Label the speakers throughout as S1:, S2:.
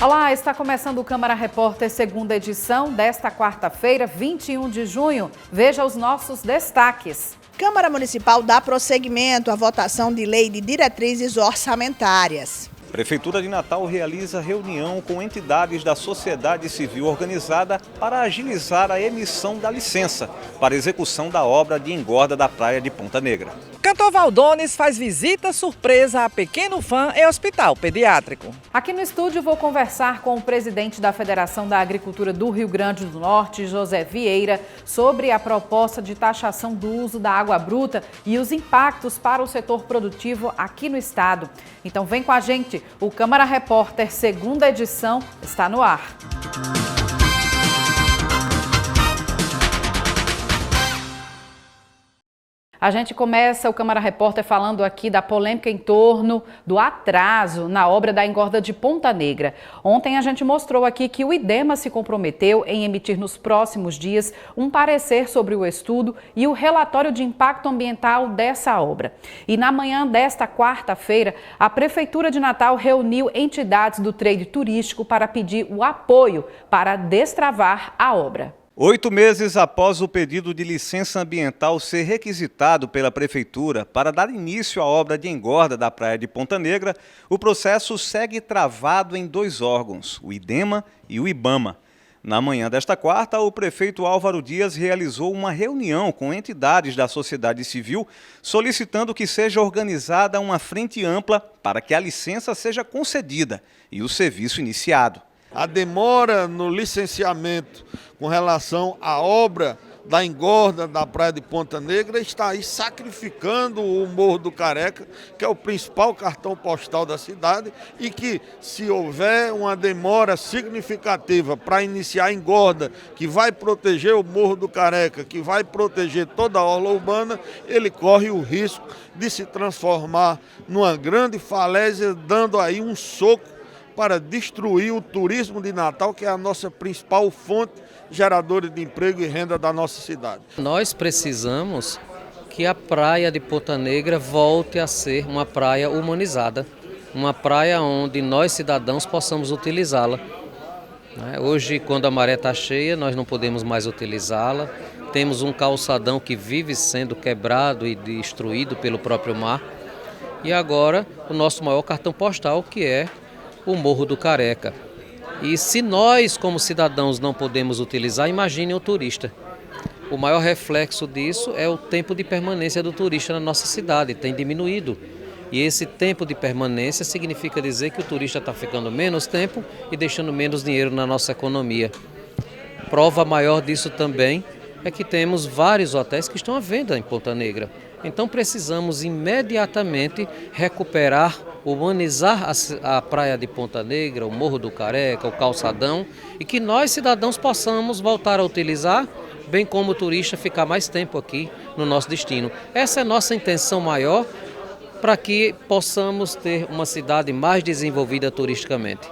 S1: Olá, está começando o Câmara Repórter, segunda edição desta quarta-feira, 21 de junho. Veja os nossos destaques.
S2: Câmara Municipal dá prosseguimento à votação de lei de diretrizes orçamentárias.
S3: Prefeitura de Natal realiza reunião com entidades da sociedade civil organizada para agilizar a emissão da licença para execução da obra de engorda da praia de Ponta Negra.
S4: Cantor Valdones faz visita surpresa a pequeno fã em hospital pediátrico.
S1: Aqui no estúdio vou conversar com o presidente da Federação da Agricultura do Rio Grande do Norte, José Vieira, sobre a proposta de taxação do uso da água bruta e os impactos para o setor produtivo aqui no estado. Então vem com a gente, o Câmara Repórter, segunda edição, está no ar. A gente começa o Câmara Repórter falando aqui da polêmica em torno do atraso na obra da engorda de Ponta Negra. Ontem a gente mostrou aqui que o IDEMA se comprometeu em emitir nos próximos dias um parecer sobre o estudo e o relatório de impacto ambiental dessa obra. E na manhã desta quarta-feira, a Prefeitura de Natal reuniu entidades do trade turístico para pedir o apoio para destravar a obra.
S3: 8 meses após o pedido de licença ambiental ser requisitado pela Prefeitura para dar início à obra de engorda da praia de Ponta Negra, o processo segue travado em 2 órgãos, o IDEMA e o IBAMA. Na manhã desta quarta, o prefeito Álvaro Dias realizou uma reunião com entidades da sociedade civil, solicitando que seja organizada uma frente ampla para que a licença seja concedida e o serviço iniciado.
S5: A demora no licenciamento com relação à obra da engorda da praia de Ponta Negra está aí sacrificando o Morro do Careca, que é o principal cartão postal da cidade, e que, se houver uma demora significativa para iniciar a engorda, que vai proteger o Morro do Careca, que vai proteger toda a orla urbana, ele corre o risco de se transformar numa grande falésia, dando aí um soco para destruir o turismo de Natal, que é a nossa principal fonte geradora de emprego e renda da nossa cidade.
S6: Nós precisamos que a praia de Ponta Negra volte a ser uma praia humanizada, uma praia onde nós cidadãos possamos utilizá-la. Hoje, quando a maré está cheia, nós não podemos mais utilizá-la. Temos um calçadão que vive sendo quebrado e destruído pelo próprio mar. E agora, o nosso maior cartão postal, que é o Morro do Careca. E se nós, como cidadãos, não podemos utilizar, imagine o turista. O maior reflexo disso é o tempo de permanência do turista na nossa cidade, tem diminuído. E esse tempo de permanência significa dizer que o turista está ficando menos tempo e deixando menos dinheiro na nossa economia. Prova maior disso também é que temos vários hotéis que estão à venda em Ponta Negra. Então precisamos imediatamente recuperar, humanizar a praia de Ponta Negra, o Morro do Careca, o calçadão, e que nós cidadãos possamos voltar a utilizar, bem como o turista ficar mais tempo aqui no nosso destino. Essa é a nossa intenção maior para que possamos ter uma cidade mais desenvolvida turisticamente.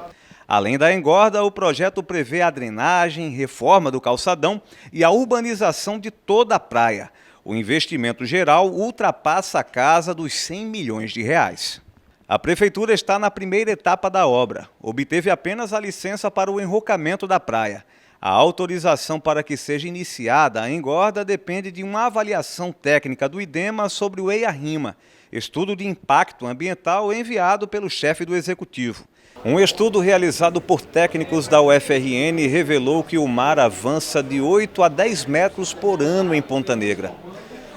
S3: Além da engorda, o projeto prevê a drenagem, reforma do calçadão e a urbanização de toda a praia. O investimento geral ultrapassa a casa dos 100 milhões de reais. A Prefeitura está na primeira etapa da obra. Obteve apenas a licença para o enrocamento da praia. A autorização para que seja iniciada a engorda depende de uma avaliação técnica do IDEMA sobre o EIA-RIMA, estudo de impacto ambiental enviado pelo chefe do Executivo. Um estudo realizado por técnicos da UFRN revelou que o mar avança de 8 a 10 metros por ano em Ponta Negra.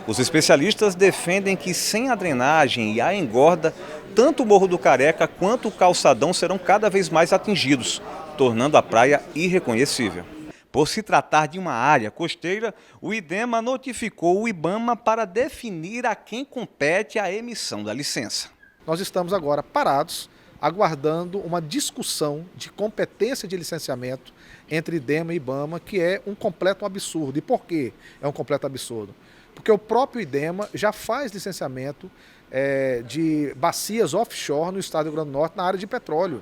S3: Os especialistas defendem que sem a drenagem e a engorda, tanto o Morro do Careca quanto o calçadão serão cada vez mais atingidos, tornando a praia irreconhecível. Por se tratar de uma área costeira, o IDEMA notificou o IBAMA para definir a quem compete a emissão da licença.
S7: Nós estamos agora parados, aguardando uma discussão de competência de licenciamento entre IDEMA e IBAMA, que é um completo absurdo. E por que é um completo absurdo? Porque o próprio IDEMA já faz licenciamento de bacias offshore no estado do Rio Grande do Norte na área de petróleo.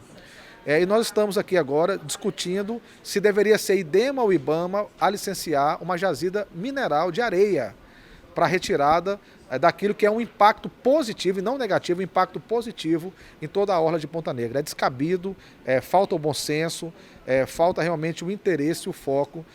S7: E nós estamos aqui agora discutindo se deveria ser IDEMA ou IBAMA a licenciar uma jazida mineral de areia para retirada daquilo que é um impacto positivo e não negativo, um impacto positivo em toda a orla de Ponta Negra. É descabido, falta o bom senso, falta realmente o interesse e o foco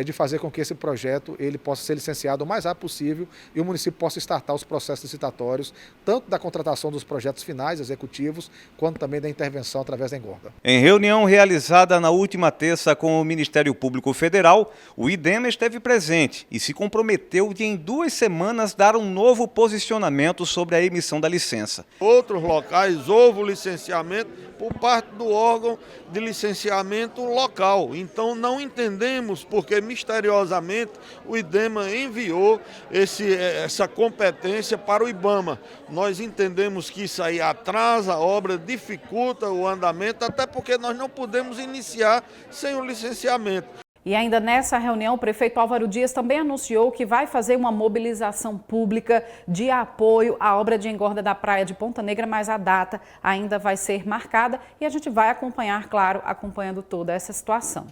S7: de fazer com que esse projeto ele possa ser licenciado o mais rápido possível e o município possa startar os processos licitatórios, tanto da contratação dos projetos finais executivos, quanto também da intervenção através da engorda.
S3: Em reunião realizada na última terça com o Ministério Público Federal, o IDEMA esteve presente e se comprometeu de em 2 semanas dar um novo posicionamento sobre a emissão da licença.
S5: Outros locais houve o licenciamento por parte do órgão de licenciamento local. Então não entendemos porque misteriosamente o IDEMA enviou essa competência para o IBAMA. Nós entendemos que isso aí atrasa a obra, dificulta o andamento, até porque nós não podemos iniciar sem o licenciamento.
S1: E ainda nessa reunião, o prefeito Álvaro Dias também anunciou que vai fazer uma mobilização pública de apoio à obra de engorda da praia de Ponta Negra, mas a data ainda vai ser marcada e a gente vai acompanhar, claro, acompanhando toda essa situação.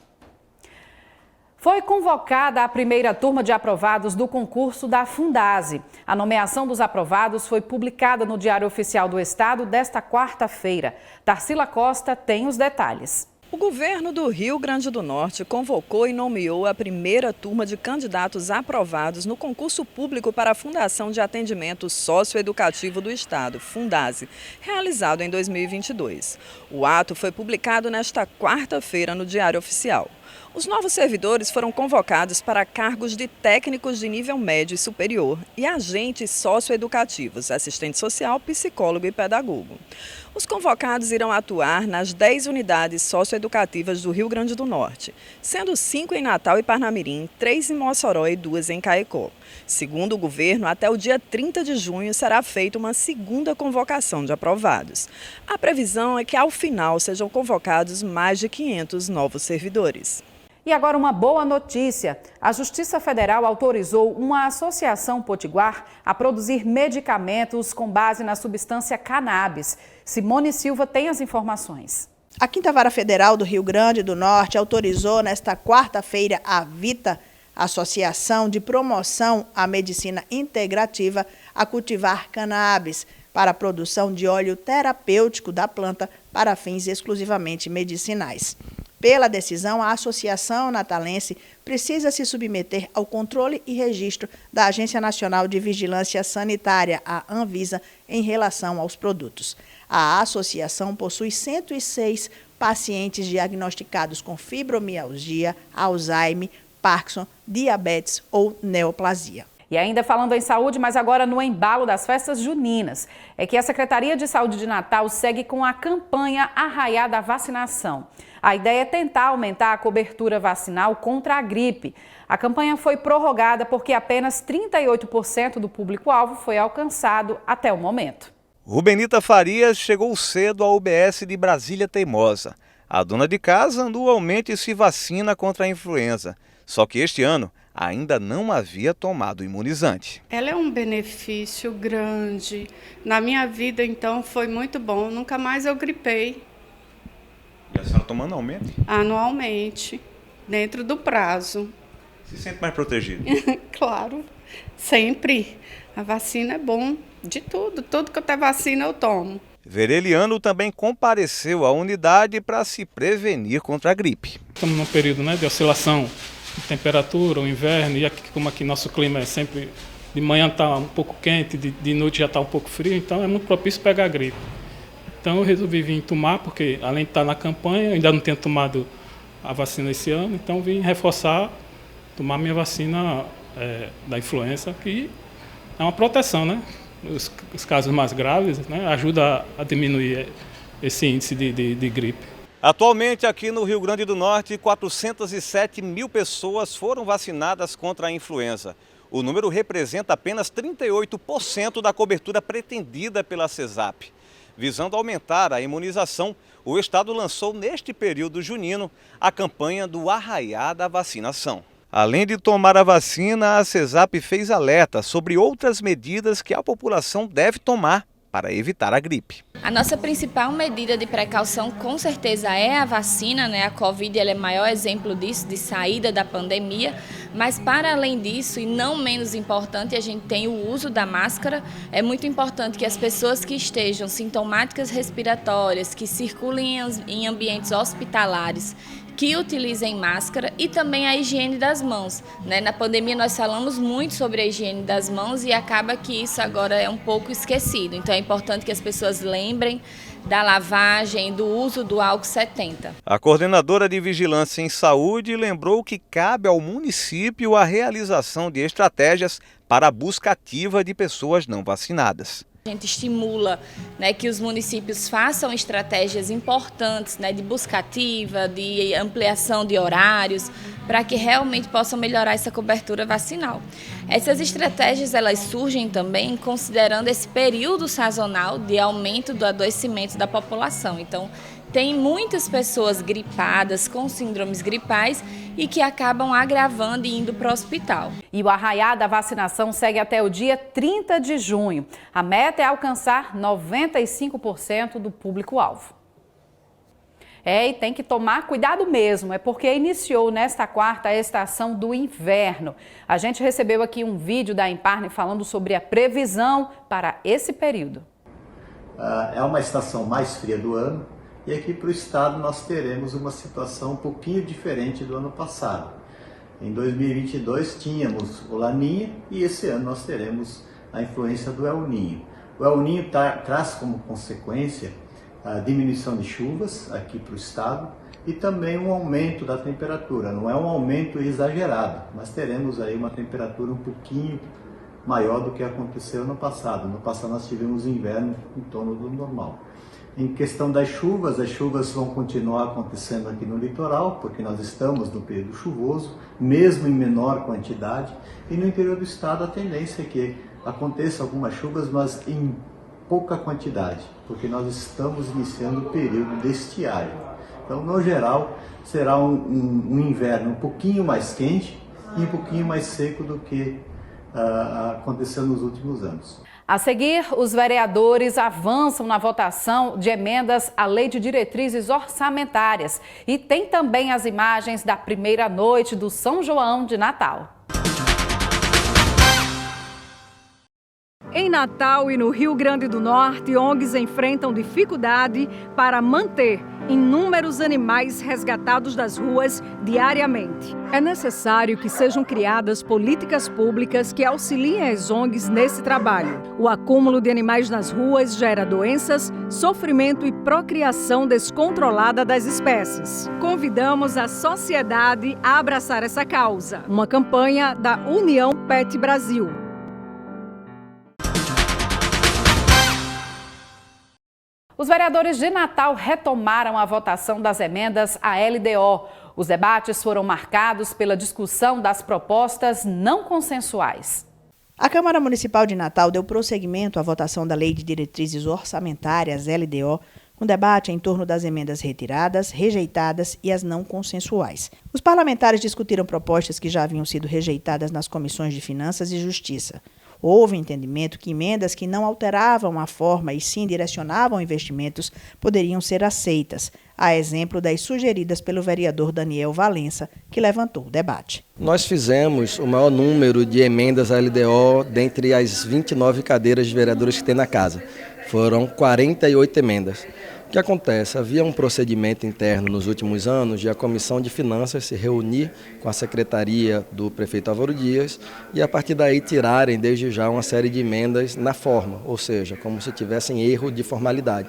S1: Foi convocada a primeira turma de aprovados do concurso da Fundase. A nomeação dos aprovados foi publicada no Diário Oficial do Estado desta quarta-feira. Tarsila Costa tem os detalhes.
S8: O governo do Rio Grande do Norte convocou e nomeou a primeira turma de candidatos aprovados no concurso público para a Fundação de Atendimento Socioeducativo do Estado, Fundase, realizado em 2022. O ato foi publicado nesta quarta-feira no Diário Oficial. Os novos servidores foram convocados para cargos de técnicos de nível médio e superior e agentes socioeducativos, assistente social, psicólogo e pedagogo. Os convocados irão atuar nas 10 unidades socioeducativas do Rio Grande do Norte, sendo 5 em Natal e Parnamirim, 3 em Mossoró e 2 em Caicó. Segundo o governo, até o dia 30 de junho será feita uma segunda convocação de aprovados. A previsão é que, ao final, sejam convocados mais de 500 novos servidores.
S1: E agora uma boa notícia. A Justiça Federal autorizou uma associação potiguar a produzir medicamentos com base na substância cannabis. Simone Silva tem as informações.
S2: A 5ª Vara Federal do Rio Grande do Norte autorizou nesta quarta-feira a VITA, Associação de Promoção à Medicina Integrativa, a cultivar cannabis para a produção de óleo terapêutico da planta para fins exclusivamente medicinais. Pela decisão, a Associação Natalense precisa se submeter ao controle e registro da Agência Nacional de Vigilância Sanitária, a Anvisa, em relação aos produtos. A associação possui 106 pacientes diagnosticados com fibromialgia, Alzheimer, Parkinson, diabetes ou neoplasia.
S1: E ainda falando em saúde, mas agora no embalo das festas juninas, é que a Secretaria de Saúde de Natal segue com a campanha Arraiá da Vacinação. A ideia é tentar aumentar a cobertura vacinal contra a gripe. A campanha foi prorrogada porque apenas 38% do público-alvo foi alcançado até o momento.
S3: Rubenita Farias chegou cedo à UBS de Brasília Teimosa. A dona de casa anualmente se vacina contra a influenza. Só que este ano ainda não havia tomado imunizante.
S9: Ela é um benefício grande. Na minha vida, então, foi muito bom. Nunca mais eu gripei.
S3: E a senhora toma anualmente?
S9: Anualmente, dentro do prazo.
S3: Se sente mais protegida?
S9: Claro, sempre. A vacina é bom de tudo. Tudo que eu tenho vacina eu tomo.
S3: Vereliano também compareceu à unidade para se prevenir contra a gripe.
S10: Estamos num período de oscilação de temperatura, o inverno, e aqui, como aqui nosso clima é sempre, de manhã está um pouco quente, de noite já está um pouco frio, então é muito propício pegar a gripe. Então eu resolvi vir tomar, porque além de estar na campanha, eu ainda não tinha tomado a vacina esse ano, então vim reforçar, tomar minha vacina da influenza, que é uma proteção, né? Os casos mais graves, né? Ajuda a diminuir esse índice de gripe.
S3: Atualmente, aqui no Rio Grande do Norte, 407 mil pessoas foram vacinadas contra a influenza. O número representa apenas 38% da cobertura pretendida pela CESAP. Visando aumentar a imunização, o Estado lançou neste período junino a campanha do Arraiá da Vacinação. Além de tomar a vacina, a CESAP fez alerta sobre outras medidas que a população deve tomar para evitar a gripe.
S11: A nossa principal medida de precaução com certeza é a vacina, né? A Covid ela é o maior exemplo disso, de saída da pandemia, Mas para além disso, e não menos importante, a gente tem o uso da máscara. É muito importante que as pessoas que estejam sintomáticas respiratórias, que circulem em ambientes hospitalares, que utilizem máscara, e também a higiene das mãos, né? Na pandemia nós falamos muito sobre a higiene das mãos e acaba que isso agora é um pouco esquecido. Então é importante que as pessoas lembrem da lavagem, do uso do álcool 70.
S3: A coordenadora de Vigilância em Saúde lembrou que cabe ao município a realização de estratégias para a busca ativa de pessoas não vacinadas.
S11: A gente estimula, né, que os municípios façam estratégias importantes, né, de busca ativa, de ampliação de horários, para que realmente possam melhorar essa cobertura vacinal. Essas estratégias elas surgem também considerando esse período sazonal de aumento do adoecimento da população. Então, tem muitas pessoas gripadas, com síndromes gripais, e que acabam agravando e indo para o hospital.
S1: E o arraiá da vacinação segue até o dia 30 de junho. A meta é alcançar 95% do público-alvo. E tem que tomar cuidado mesmo, é porque iniciou nesta quarta a estação do inverno. A gente recebeu aqui um vídeo da Imparne falando sobre a previsão para esse período.
S12: É uma estação mais fria do ano. E aqui para o estado nós teremos uma situação um pouquinho diferente do ano passado. Em 2022 tínhamos o Laninha e esse ano nós teremos a influência do El Niño. O El Niño traz como consequência a diminuição de chuvas aqui para o estado e também um aumento da temperatura. Não é um aumento exagerado, mas teremos aí uma temperatura um pouquinho maior do que aconteceu no passado. No passado nós tivemos inverno em torno do normal. Em questão das chuvas, as chuvas vão continuar acontecendo aqui no litoral, porque nós estamos no período chuvoso, mesmo em menor quantidade, e no interior do estado a tendência é que aconteça algumas chuvas, mas em pouca quantidade, porque nós estamos iniciando o período de estiagem. Então, no geral, será um inverno um pouquinho mais quente e um pouquinho mais seco do que aconteceu nos últimos anos.
S1: A seguir, os vereadores avançam na votação de emendas à Lei de Diretrizes Orçamentárias. E tem também as imagens da primeira noite do São João de Natal.
S13: Em Natal e no Rio Grande do Norte, ONGs enfrentam dificuldade para manter inúmeros animais resgatados das ruas diariamente. É necessário que sejam criadas políticas públicas que auxiliem as ONGs nesse trabalho. O acúmulo de animais nas ruas gera doenças, sofrimento e procriação descontrolada das espécies. Convidamos a sociedade a abraçar essa causa. Uma campanha da União Pet Brasil.
S1: Os vereadores de Natal retomaram a votação das emendas à LDO. Os debates foram marcados pela discussão das propostas não consensuais.
S2: A Câmara Municipal de Natal deu prosseguimento à votação da Lei de Diretrizes Orçamentárias, LDO, com debate em torno das emendas retiradas, rejeitadas e as não consensuais. Os parlamentares discutiram propostas que já haviam sido rejeitadas nas comissões de Finanças e Justiça. Houve entendimento que emendas que não alteravam a forma e sim direcionavam investimentos poderiam ser aceitas, a exemplo das sugeridas pelo vereador Daniel Valença, que levantou o debate.
S14: Nós fizemos o maior número de emendas à LDO dentre as 29 cadeiras de vereadores que tem na casa. Foram 48 emendas. O que acontece? Havia um procedimento interno nos últimos anos de a Comissão de Finanças se reunir com a Secretaria do prefeito Álvaro Dias e a partir daí tirarem desde já uma série de emendas na forma, ou seja, como se tivessem erro de formalidade.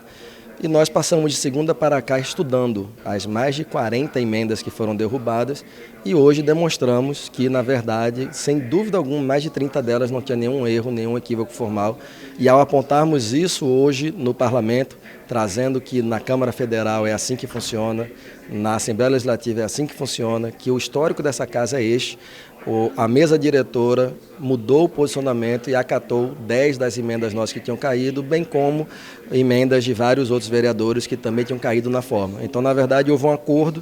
S14: E nós passamos de segunda para cá estudando as mais de 40 emendas que foram derrubadas e hoje demonstramos que, na verdade, sem dúvida alguma, mais de 30 delas não tinha nenhum erro, nenhum equívoco formal. E ao apontarmos isso hoje no Parlamento, trazendo que na Câmara Federal é assim que funciona, na Assembleia Legislativa é assim que funciona, que o histórico dessa casa é este, a mesa diretora mudou o posicionamento e acatou 10 das emendas nossas que tinham caído, bem como emendas de vários outros vereadores que também tinham caído na forma. Então, na verdade, houve um acordo,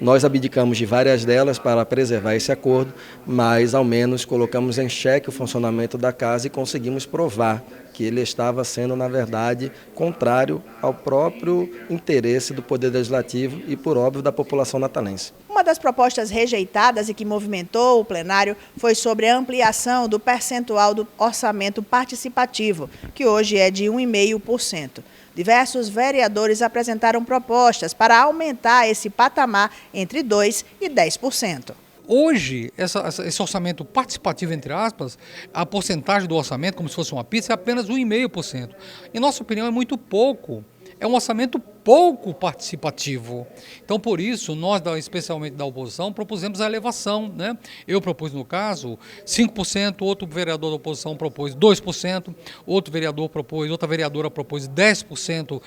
S14: nós abdicamos de várias delas para preservar esse acordo, mas ao menos colocamos em xeque o funcionamento da casa e conseguimos provar que ele estava sendo, na verdade, contrário ao próprio interesse do Poder Legislativo e, por óbvio, da população natalense.
S2: Uma Uma das propostas rejeitadas e que movimentou o plenário foi sobre a ampliação do percentual do orçamento participativo, que hoje é de 1,5%. Diversos vereadores apresentaram propostas para aumentar esse patamar entre 2% e 10%.
S15: Hoje, esse orçamento participativo, entre aspas, a porcentagem do orçamento, como se fosse uma pizza, é apenas 1,5%. Em nossa opinião, é muito pouco. É um orçamento pouco participativo. Então, por isso, nós, especialmente da oposição, propusemos a elevação, né? Eu propus, no caso, 5%, outro vereador da oposição propôs 2%, outra vereadora propôs 10%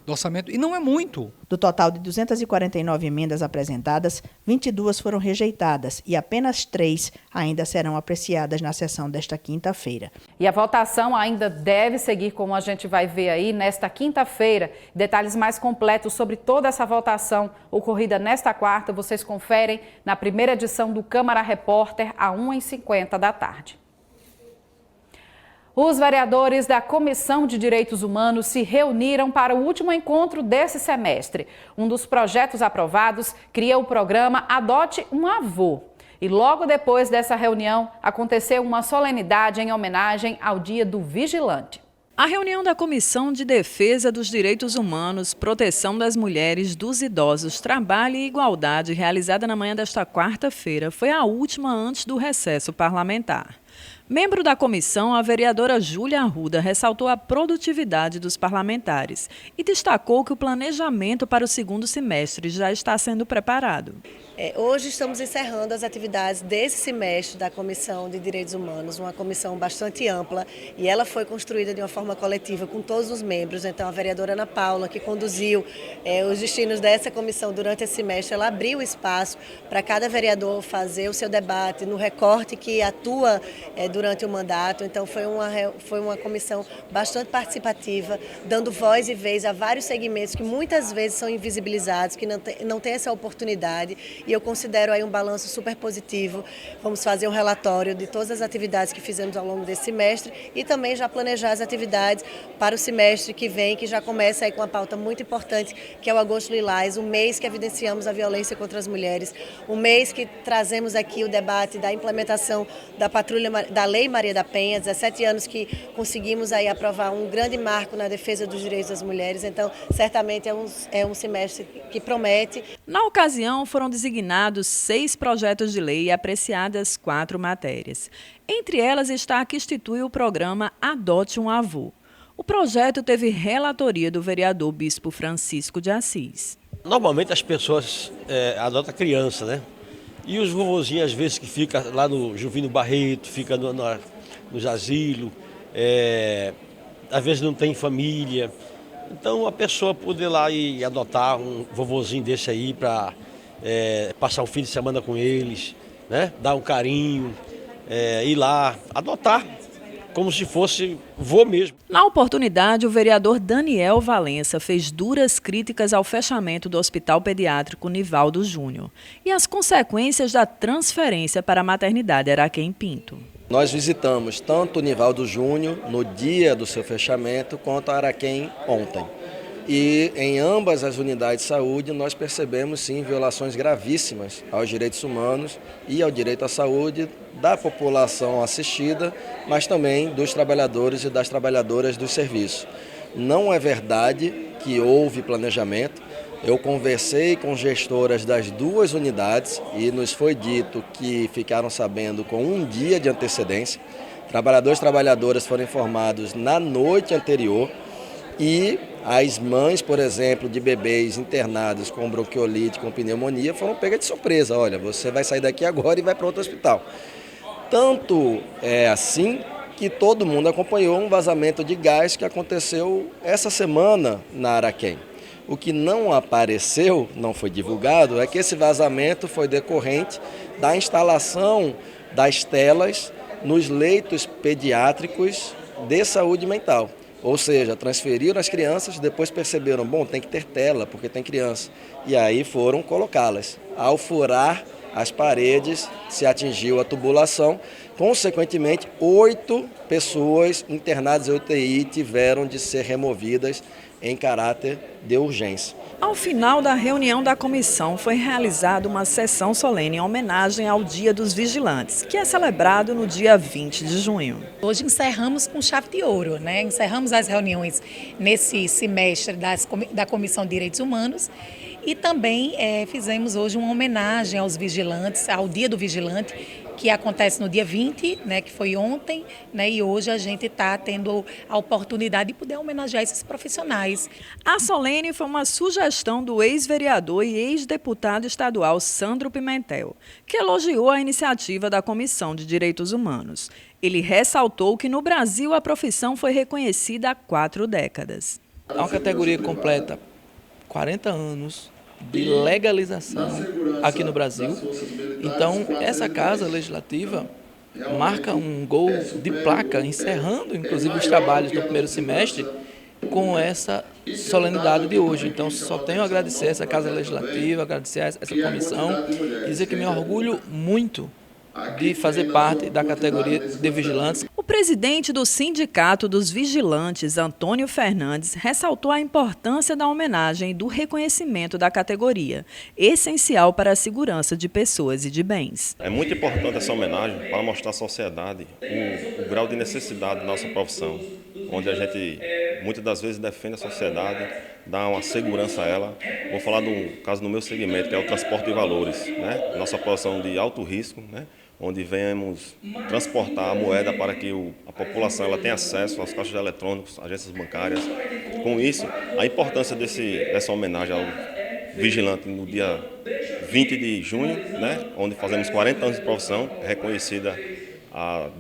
S15: do orçamento, e não é muito.
S2: Do total de 249 emendas apresentadas, 22 foram rejeitadas e apenas 3 ainda serão apreciadas na sessão desta quinta-feira.
S1: E a votação ainda deve seguir, como a gente vai ver aí, nesta quinta-feira. Detalhes mais completos sobre toda essa votação ocorrida nesta quarta, vocês conferem na primeira edição do Câmara Repórter, às 1h50 da tarde. Os vereadores da Comissão de Direitos Humanos se reuniram para o último encontro desse semestre. Um dos projetos aprovados cria o programa Adote um Avô. E logo depois dessa reunião, aconteceu uma solenidade em homenagem ao Dia do Vigilante.
S8: A reunião da Comissão de Defesa dos Direitos Humanos, Proteção das Mulheres, dos Idosos, Trabalho e Igualdade, realizada na manhã desta quarta-feira, foi a última antes do recesso parlamentar. Membro da comissão, a vereadora Júlia Arruda ressaltou a produtividade dos parlamentares e destacou que o planejamento para o segundo semestre já está sendo preparado.
S16: Hoje estamos encerrando as atividades desse semestre da Comissão de Direitos Humanos, uma comissão bastante ampla, e ela foi construída de uma forma coletiva com todos os membros. Então a vereadora Ana Paula, que conduziu os destinos dessa comissão durante esse semestre, ela abriu espaço para cada vereador fazer o seu debate no recorte que atua durante o mandato. Então foi uma comissão bastante participativa, dando voz e vez a vários segmentos que muitas vezes são invisibilizados, que não têm essa oportunidade. E eu considero aí um balanço super positivo. Vamos fazer um relatório de todas as atividades que fizemos ao longo desse semestre e também já planejar as atividades para o semestre que vem, que já começa aí com uma pauta muito importante, que é o Agosto Lilás, o mês que evidenciamos a violência contra as mulheres, o mês que trazemos aqui o debate da implementação da Lei Maria da Penha, 17 anos que conseguimos aí aprovar um grande marco na defesa dos direitos das mulheres. Então, certamente é um semestre que promete.
S8: Na ocasião, foram designados 6 projetos de lei e apreciadas 4 matérias. Entre elas está a que institui o programa Adote um Avô. O projeto teve relatoria do vereador Bispo Francisco de Assis.
S17: Normalmente as pessoas adotam criança, né? E os vovozinhos, às vezes, que fica lá no Juvino Barreto, fica nos asilos, às vezes não tem família. Então a pessoa poder lá e adotar um vovozinho desse aí para passar um fim de semana com eles, né? Dar um carinho, ir lá, adotar, como se fosse vô mesmo.
S8: Na oportunidade, o vereador Daniel Valença fez duras críticas ao fechamento do Hospital Pediátrico Nivaldo Júnior e as consequências da transferência para a maternidade Araquém Pinto.
S14: Nós visitamos tanto o Nivaldo Júnior no dia do seu fechamento, quanto a Araquém ontem. E em ambas as unidades de saúde nós percebemos sim violações gravíssimas aos direitos humanos e ao direito à saúde da população assistida, mas também dos trabalhadores e das trabalhadoras do serviço. Não é verdade que houve planejamento. Eu conversei com gestoras das 2 unidades e nos foi dito que ficaram sabendo com um dia de antecedência. Trabalhadores e trabalhadoras foram informados na noite anterior. E as mães, por exemplo, de bebês internados com bronquiolite, com pneumonia, foram pegas de surpresa. Olha, você vai sair daqui agora e vai para outro hospital. Tanto é assim que todo mundo acompanhou um vazamento de gás que aconteceu essa semana na Araquém. O que não apareceu, não foi divulgado, é que esse vazamento foi decorrente da instalação das telas nos leitos pediátricos de saúde mental. Ou seja, transferiram as crianças, depois perceberam, bom, tem que ter tela, porque tem criança. E aí foram colocá-las. Ao furar as paredes, se atingiu a tubulação. Consequentemente, 8 pessoas internadas em UTI tiveram de ser removidas em caráter de urgência.
S8: Ao final da reunião da comissão, foi realizada uma sessão solene em homenagem ao Dia dos Vigilantes, que é celebrado no dia 20 de junho.
S18: Hoje encerramos com chave de ouro, né? Encerramos as reuniões nesse semestre da Comissão de Direitos Humanos e também fizemos hoje uma homenagem aos vigilantes, ao Dia do Vigilante, que acontece no dia 20, né, que foi ontem, né, e hoje a gente está tendo a oportunidade de poder homenagear esses profissionais.
S8: A solene foi uma sugestão do ex-vereador e ex-deputado estadual Sandro Pimentel, que elogiou a iniciativa da Comissão de Direitos Humanos. Ele ressaltou que no Brasil a profissão foi reconhecida há 4 décadas.
S19: É uma categoria completa 40 anos de legalização aqui no Brasil. Então, essa Casa Legislativa marca um gol de placa, encerrando, inclusive, os trabalhos do primeiro semestre com essa solenidade de hoje. Então, só tenho a agradecer essa Casa Legislativa, agradecer essa comissão e dizer que me orgulho muito de fazer parte da categoria de vigilantes.
S8: O presidente do Sindicato dos Vigilantes, Antônio Fernandes, ressaltou a importância da homenagem e do reconhecimento da categoria, essencial para a segurança de pessoas e de bens.
S20: É muito importante essa homenagem para mostrar à sociedade o grau de necessidade da nossa profissão, onde a gente muitas das vezes defende a sociedade, dá uma segurança a ela. Vou falar do caso no meu segmento, que é o transporte de valores, né? Nossa profissão de alto risco, né? Onde venhamos transportar a moeda para que a população ela tenha acesso aos caixas eletrônicos, agências bancárias. Com isso, a importância dessa homenagem ao vigilante no dia 20 de junho, né, onde fazemos 40 anos de profissão, reconhecida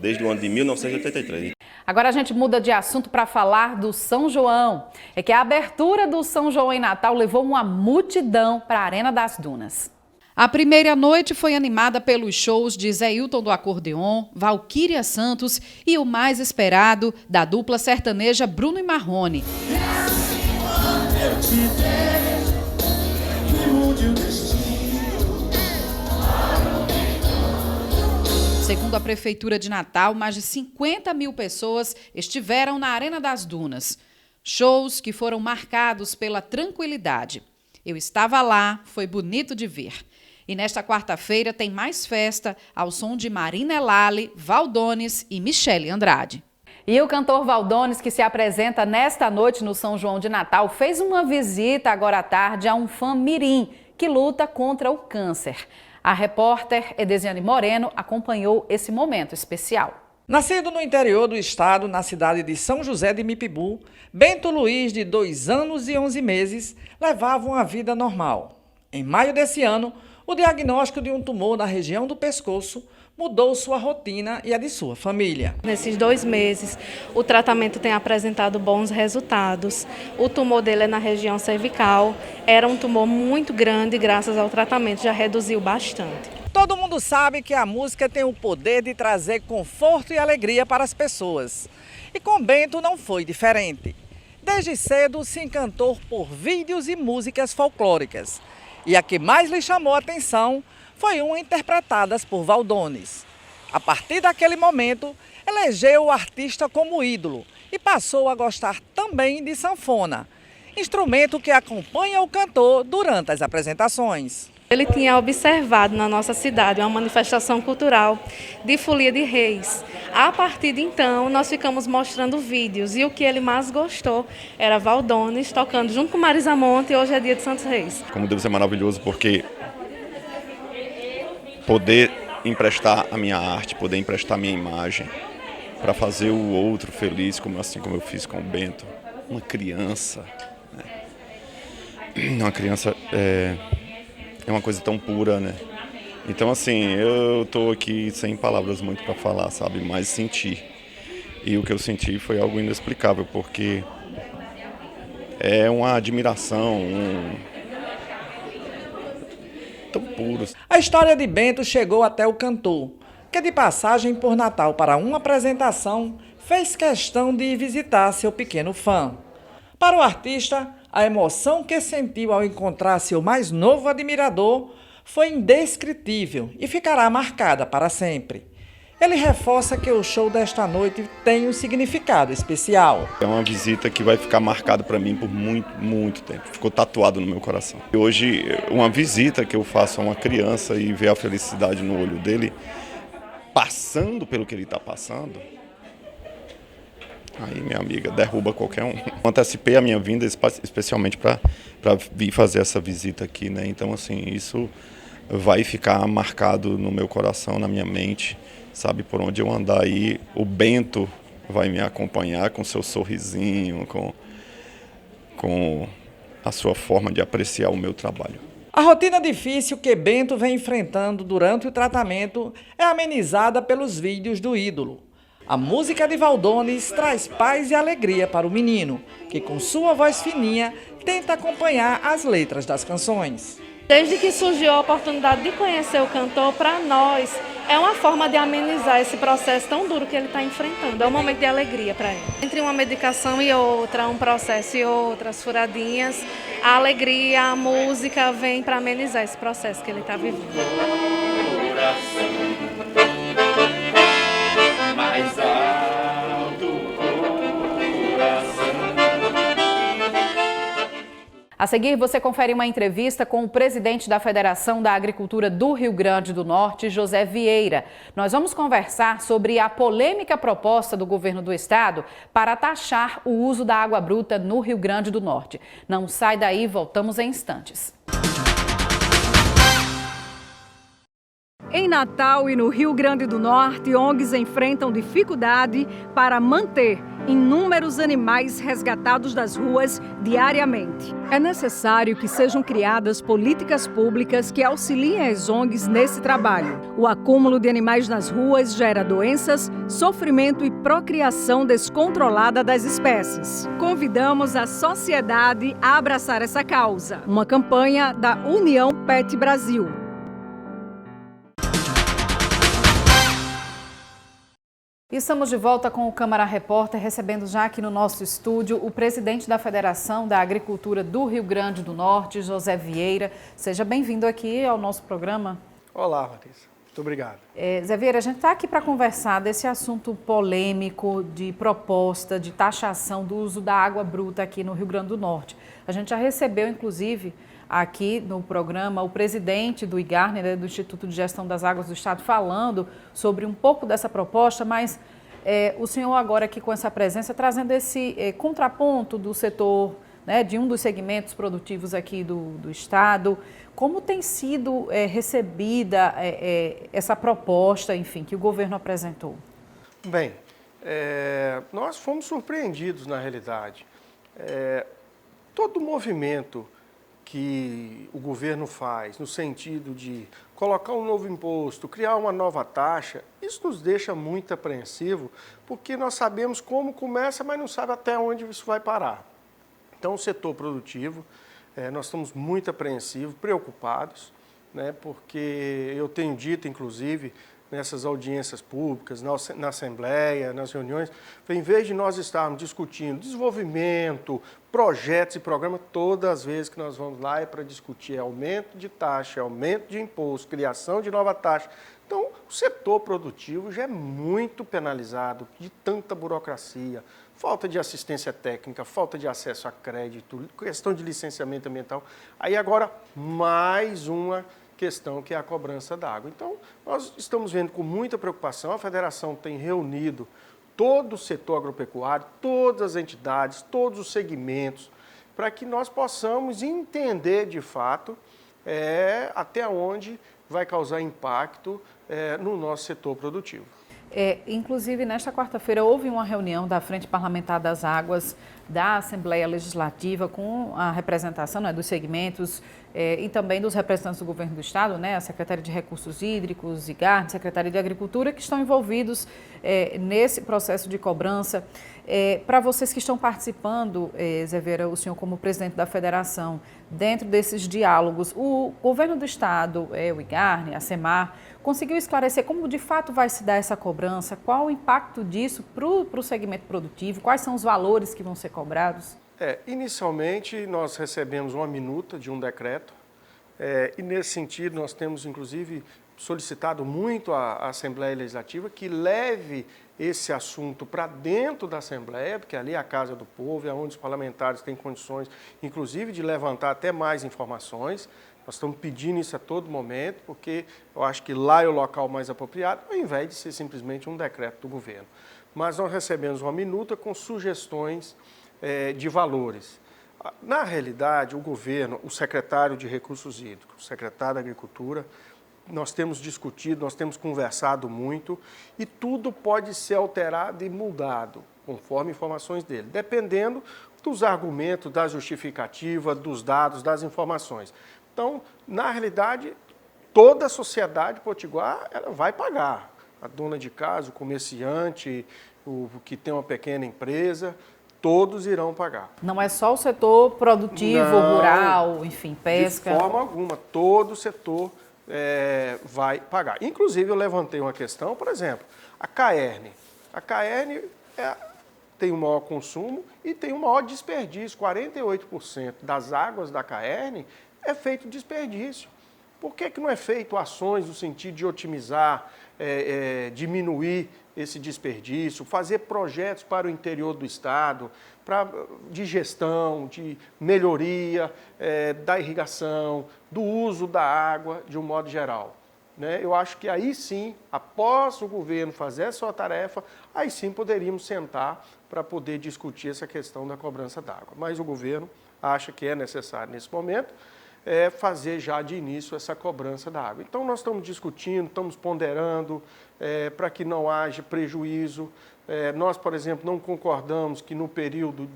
S20: desde o ano de 1983.
S1: Agora a gente muda de assunto para falar do São João. É que a abertura do São João em Natal levou uma multidão para a Arena das Dunas. A primeira noite foi animada pelos shows de Zé Hilton do Acordeon, Valquíria Santos e o mais esperado da dupla sertaneja Bruno e Marrone. Segundo a Prefeitura de Natal, mais de 50 mil pessoas estiveram na Arena das Dunas. Shows que foram marcados pela tranquilidade. Eu estava lá, foi bonito de ver. E nesta quarta-feira tem mais festa ao som de Marina Elali, Valdones e Michele Andrade. E o cantor Valdones, que se apresenta nesta noite no São João de Natal, fez uma visita agora à tarde a um fã mirim que luta contra o câncer. A repórter Edesiane Moreno acompanhou esse momento especial.
S4: Nascido no interior do estado, na cidade de São José de Mipibu, Bento Luiz, de 2 anos e 11 meses, levava uma vida normal. Em maio desse ano, o diagnóstico de um tumor na região do pescoço mudou sua rotina e a de sua família.
S21: Nesses 2 meses, o tratamento tem apresentado bons resultados. O tumor dele é na região cervical. Era um tumor muito grande, graças ao tratamento já reduziu bastante.
S4: Todo mundo sabe que a música tem o poder de trazer conforto e alegria para as pessoas. E com Bento não foi diferente. Desde cedo se encantou por vídeos e músicas folclóricas. E a que mais lhe chamou a atenção foi uma interpretada por Valdones. A partir daquele momento, elegeu o artista como ídolo e passou a gostar também de sanfona, instrumento que acompanha o cantor durante as apresentações.
S21: Ele tinha observado na nossa cidade uma manifestação cultural de folia de reis. A partir de então, nós ficamos mostrando vídeos e o que ele mais gostou era Valdones tocando junto com Marisa Monte e hoje é dia de Santos Reis.
S22: Como deve ser maravilhoso, porque poder emprestar a minha arte, poder emprestar a minha imagem para fazer o outro feliz, assim como eu fiz com o Bento, uma criança, né? Uma criança é uma coisa tão pura, né? Então, assim, eu tô aqui sem palavras muito para falar, sabe? Mas senti. E o que eu senti foi algo inexplicável, porque é uma admiração, tão puro.
S4: A história de Bento chegou até o cantor, que de passagem por Natal para uma apresentação, fez questão de visitar seu pequeno fã. Para o artista, a emoção que sentiu ao encontrar seu mais novo admirador foi indescritível e ficará marcada para sempre. Ele reforça que o show desta noite tem um significado especial.
S22: É uma visita que vai ficar marcada para mim por muito, muito tempo. Ficou tatuado no meu coração. E hoje, uma visita que eu faço a uma criança e ver a felicidade no olho dele, passando pelo que ele está passando, aí, minha amiga, derruba qualquer um. Antecipei a minha vinda especialmente para vir fazer essa visita aqui, né? Então, assim, isso vai ficar marcado no meu coração, na minha mente, sabe? Por onde eu andar aí, o Bento vai me acompanhar com seu sorrisinho, com a sua forma de apreciar o meu trabalho.
S4: A rotina difícil que Bento vem enfrentando durante o tratamento é amenizada pelos vídeos do ídolo. A música de Valdones traz paz e alegria para o menino, que com sua voz fininha tenta acompanhar as letras das canções.
S21: Desde que surgiu a oportunidade de conhecer o cantor, para nós é uma forma de amenizar esse processo tão duro que ele está enfrentando. É um momento de alegria para ele. Entre uma medicação e outra, um processo e outras furadinhas, a alegria, a música vem para amenizar esse processo que ele está vivendo.
S6: Mais alto coração.
S1: A seguir, você confere uma entrevista com o presidente da Federação da Agricultura do Rio Grande do Norte, José Vieira. Nós vamos conversar sobre a polêmica proposta do governo do estado para taxar o uso da água bruta no Rio Grande do Norte. Não sai daí, voltamos em instantes.
S13: Em Natal e no Rio Grande do Norte, ONGs enfrentam dificuldade para manter inúmeros animais resgatados das ruas diariamente. É necessário que sejam criadas políticas públicas que auxiliem as ONGs nesse trabalho. O acúmulo de animais nas ruas gera doenças, sofrimento e procriação descontrolada das espécies. Convidamos a sociedade a abraçar essa causa. Uma campanha da União Pet Brasil.
S1: Estamos de volta com o Câmara Repórter, recebendo já aqui no nosso estúdio o presidente da Federação da Agricultura do Rio Grande do Norte, José Vieira. Seja bem-vindo aqui ao nosso programa.
S7: Olá, Larissa. Muito obrigado.
S1: Zé Vieira, a gente está aqui para conversar desse assunto polêmico de proposta de taxação do uso da água bruta aqui no Rio Grande do Norte. A gente já recebeu, inclusive, aqui no programa, o presidente do IGARNE, né, do Instituto de Gestão das Águas do Estado, falando sobre um pouco dessa proposta, mas o senhor agora aqui com essa presença, trazendo esse contraponto do setor, né, de um dos segmentos produtivos aqui do Estado, como tem sido recebida essa proposta, enfim, que o governo apresentou?
S7: Bem, nós fomos surpreendidos na realidade. Todo movimento que o governo faz no sentido de colocar um novo imposto, criar uma nova taxa, isso nos deixa muito apreensivo, porque nós sabemos como começa, mas não sabe até onde isso vai parar. Então, o setor produtivo, nós estamos muito apreensivos, preocupados, né, porque eu tenho dito, inclusive, nessas audiências públicas, na Assembleia, nas reuniões, em vez de nós estarmos discutindo desenvolvimento, projetos e programas, todas as vezes que nós vamos lá é para discutir aumento de taxa, aumento de imposto, criação de nova taxa. Então, o setor produtivo já é muito penalizado de tanta burocracia, falta de assistência técnica, falta de acesso a crédito, questão de licenciamento ambiental. Aí agora, mais uma questão que é a cobrança da água. Então, nós estamos vendo com muita preocupação, a Federação tem reunido todo o setor agropecuário, todas as entidades, todos os segmentos, para que nós possamos entender de fato até onde vai causar impacto no nosso setor produtivo.
S1: Inclusive, nesta quarta-feira, houve uma reunião da Frente Parlamentar das Águas da Assembleia Legislativa com a representação, né, dos segmentos e também dos representantes do Governo do Estado, né, a Secretaria de Recursos Hídricos, IGARNE, Secretaria de Agricultura, que estão envolvidos nesse processo de cobrança. Para vocês que estão participando, Zé Vieira, o senhor como presidente da Federação, dentro desses diálogos, o Governo do Estado, o IGARNE, a SEMAR, conseguiu esclarecer como de fato vai se dar essa cobrança, qual o impacto disso para o segmento produtivo, quais são os valores que vão ser cobrados?
S7: Inicialmente, nós recebemos uma minuta de um decreto e, nesse sentido, nós temos, inclusive, solicitado muito à Assembleia Legislativa que leve esse assunto para dentro da Assembleia, porque ali é a Casa do Povo, é onde os parlamentares têm condições, inclusive, de levantar até mais informações. Nós estamos pedindo isso a todo momento, porque eu acho que lá é o local mais apropriado, ao invés de ser simplesmente um decreto do governo. Mas nós recebemos uma minuta com sugestões de valores. Na realidade, o governo, o secretário de Recursos Hídricos, o secretário da Agricultura, nós temos discutido, nós temos conversado muito e tudo pode ser alterado e mudado, conforme informações dele, dependendo dos argumentos, da justificativa, dos dados, das informações. Então, na realidade, toda a sociedade potiguar ela vai pagar. A dona de casa, o comerciante, o que tem uma pequena empresa, todos irão pagar.
S1: Não é só o setor produtivo, rural, enfim, pesca?
S7: De forma alguma, todo o setor vai pagar. Inclusive, eu levantei uma questão, por exemplo, a Caerne. A Caerne tem o maior consumo e tem o maior desperdício. 48% das águas da Caerne é feito desperdício. Por que não é feito ações no sentido de otimizar, diminuir esse desperdício, fazer projetos para o interior do estado, de gestão, de melhoria da irrigação, do uso da água de um modo geral? Né? Eu acho que aí sim, após o governo fazer a sua tarefa, aí sim poderíamos sentar para poder discutir essa questão da cobrança d'água. Mas o governo acha que é necessário nesse momento fazer já de início essa cobrança da água. Então nós estamos discutindo, estamos ponderando para que não haja prejuízo. Nós, por exemplo, não concordamos que no período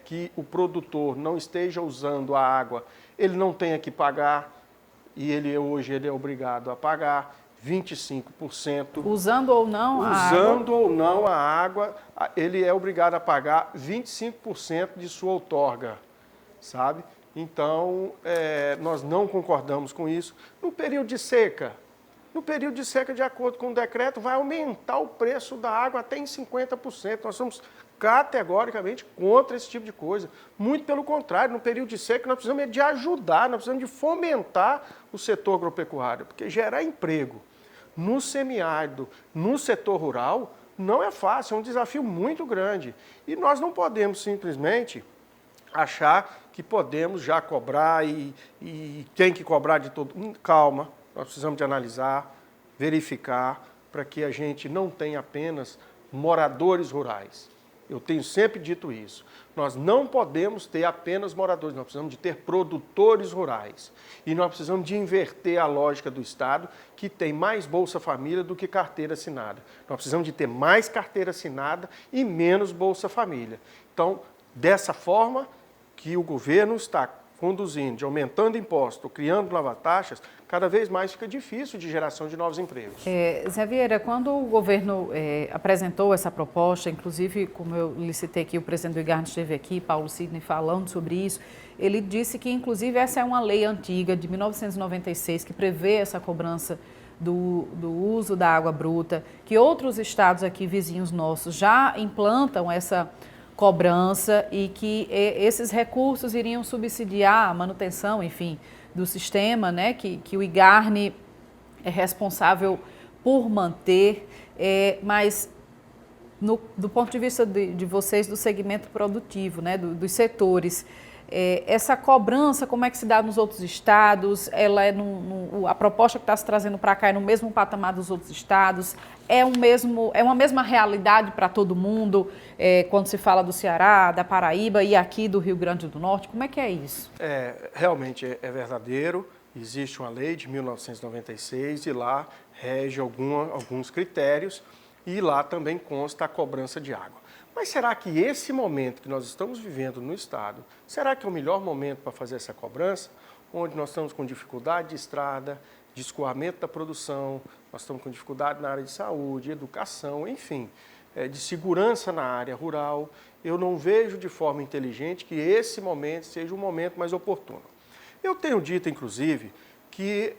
S7: que o produtor não esteja usando a água, ele não tenha que pagar, e hoje ele é obrigado a pagar 25%.
S1: Usando ou não a água?
S7: Usando ou não a água, ele é obrigado a pagar 25% de sua outorga, sabe? Então, nós não concordamos com isso. No período de seca, de acordo com o decreto, vai aumentar o preço da água até em 50%. Nós somos categoricamente contra esse tipo de coisa. Muito pelo contrário, no período de seca nós precisamos de ajudar, nós precisamos de fomentar o setor agropecuário, porque gerar emprego no semiárido, no setor rural, não é fácil, é um desafio muito grande. E nós não podemos simplesmente achar que podemos já cobrar e tem que cobrar de todo mundo. Calma, nós precisamos de analisar, verificar, para que a gente não tenha apenas moradores rurais. Eu tenho sempre dito isso. Nós não podemos ter apenas moradores, nós precisamos de ter produtores rurais. E nós precisamos de inverter a lógica do Estado, que tem mais Bolsa Família do que carteira assinada. Nós precisamos de ter mais carteira assinada e menos Bolsa Família. Então, dessa forma que o governo está conduzindo, de aumentando impostos, criando lava-taxas, cada vez mais fica difícil de geração de novos empregos.
S1: Zé Vieira, quando o governo apresentou essa proposta, inclusive, como eu lhe citei aqui, o presidente do IGARNE esteve aqui, Paulo Sidney, falando sobre isso, ele disse que, inclusive, essa é uma lei antiga, de 1996, que prevê essa cobrança do uso da água bruta, que outros estados aqui, vizinhos nossos, já implantam essa cobrança e que esses recursos iriam subsidiar a manutenção, enfim, do sistema, né, que o IGARNE é responsável por manter, mas do ponto de vista de vocês, do segmento produtivo, né, dos setores, essa cobrança, como é que se dá nos outros estados? Ela a proposta que está se trazendo para cá é no mesmo patamar dos outros estados? É uma mesma realidade para todo mundo, quando se fala do Ceará, da Paraíba e aqui do Rio Grande do Norte? Como é que é isso?
S7: Realmente é verdadeiro. Existe uma lei de 1996 e lá rege alguns critérios e lá também consta a cobrança de água. Mas será que esse momento que nós estamos vivendo no Estado, será que é o melhor momento para fazer essa cobrança? Onde nós estamos com dificuldade de estrada, de escoamento da produção, nós estamos com dificuldade na área de saúde, educação, enfim, de segurança na área rural. Eu não vejo de forma inteligente que esse momento seja o momento mais oportuno. Eu tenho dito, inclusive, que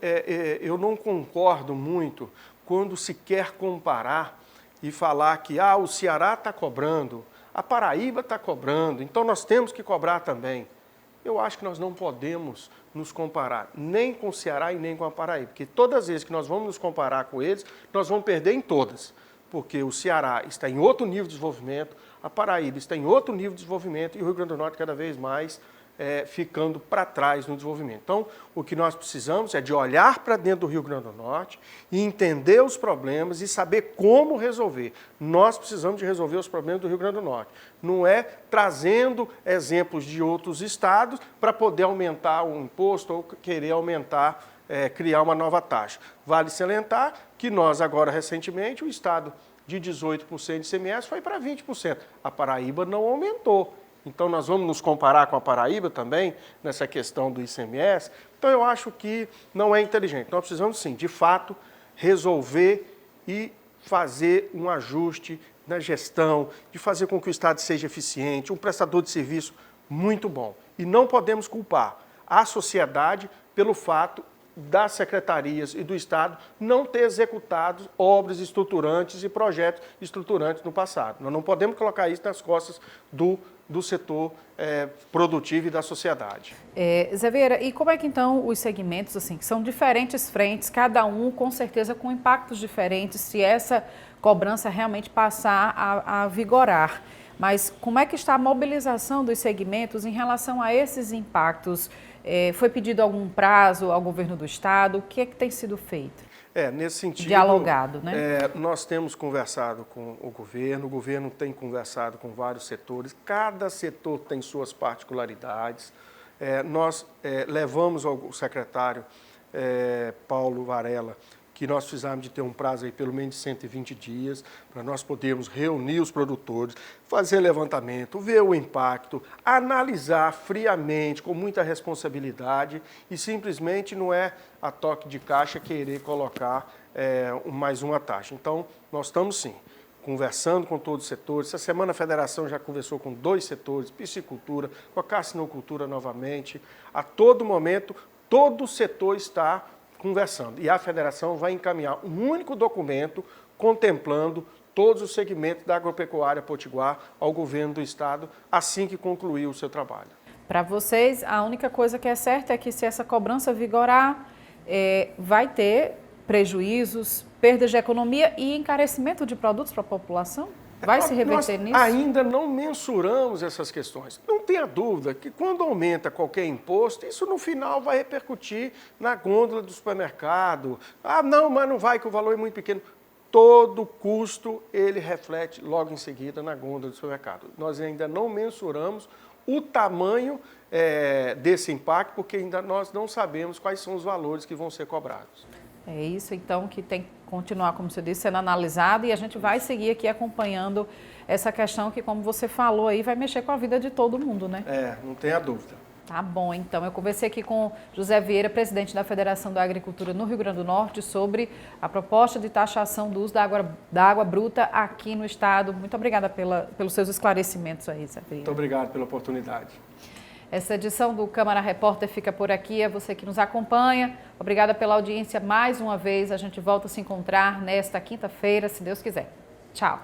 S7: eu não concordo muito quando se quer comparar e falar que o Ceará está cobrando, a Paraíba está cobrando, então nós temos que cobrar também. eu acho que nós não podemos nos comparar nem com o Ceará e nem com a Paraíba, porque todas as vezes que nós vamos nos comparar com eles, nós vamos perder em todas, porque o Ceará está em outro nível de desenvolvimento, a Paraíba está em outro nível de desenvolvimento e o Rio Grande do Norte cada vez mais ficando para trás no desenvolvimento. Então, o que nós precisamos é de olhar para dentro do Rio Grande do Norte e entender os problemas e saber como resolver. Nós precisamos de resolver os problemas do Rio Grande do Norte. Não é trazendo exemplos de outros estados para poder aumentar o imposto ou querer aumentar, criar uma nova taxa. Vale salientar que nós agora, recentemente, o estado de 18% de ICMS foi para 20%. A Paraíba não aumentou. Então, nós vamos nos comparar com a Paraíba também, nessa questão do ICMS. Então, eu acho que não é inteligente. Nós precisamos, sim, de fato, resolver e fazer um ajuste na gestão, de fazer com que o Estado seja eficiente, um prestador de serviço muito bom. E não podemos culpar a sociedade pelo fato das secretarias e do Estado não ter executado obras estruturantes e projetos estruturantes no passado. Nós não podemos colocar isso nas costas do setor produtivo e da sociedade.
S1: Zé Vieira, e como é que então os segmentos, assim, que são diferentes frentes, cada um com certeza com impactos diferentes, se essa cobrança realmente passar a vigorar? Mas como é que está a mobilização dos segmentos em relação a esses impactos? Foi pedido algum prazo ao governo do Estado? O que é que tem sido feito?
S7: Nesse sentido,
S1: dialogado, né?
S7: Nós temos conversado com o governo tem conversado com vários setores, cada setor tem suas particularidades. Nós levamos ao secretário Paulo Varela que nós precisamos de ter um prazo aí pelo menos de 120 dias para nós podermos reunir os produtores, fazer levantamento, ver o impacto, analisar friamente, com muita responsabilidade e simplesmente não é a toque de caixa querer colocar mais uma taxa. Então, nós estamos sim conversando com todos os setores. Essa semana a Federação já conversou com 2 setores, piscicultura, com a carcinocultura novamente. A todo momento, todo o setor está conversando. E a Federação vai encaminhar um único documento contemplando todos os segmentos da agropecuária potiguar ao governo do Estado assim que concluir o seu trabalho.
S1: Para vocês, a única coisa que é certa é que se essa cobrança vigorar, vai ter prejuízos, perdas de economia e encarecimento de produtos para a população? Vai se reverter nisso?
S7: Ainda não mensuramos essas questões. Não tenha dúvida que quando aumenta qualquer imposto, isso no final vai repercutir na gôndola do supermercado. Não, mas não vai, que o valor é muito pequeno. Todo custo, ele reflete logo em seguida na gôndola do supermercado. Nós ainda não mensuramos o tamanho desse impacto, porque ainda nós não sabemos quais são os valores que vão ser cobrados.
S1: É isso, então, que tem que continuar, como você disse, sendo analisado e a gente vai seguir aqui acompanhando essa questão que, como você falou aí, vai mexer com a vida de todo mundo, né?
S7: Não tenha dúvida.
S1: Tá bom, então. Eu conversei aqui com José Vieira, presidente da Federação da Agricultura no Rio Grande do Norte, sobre a proposta de taxação do uso da água bruta aqui no estado. Muito obrigada pelos seus esclarecimentos aí, José Vieira.
S7: Muito obrigado pela oportunidade.
S1: Essa edição do Câmara Repórter fica por aqui. É você que nos acompanha. Obrigada pela audiência mais uma vez. A gente volta a se encontrar nesta quinta-feira, se Deus quiser. Tchau.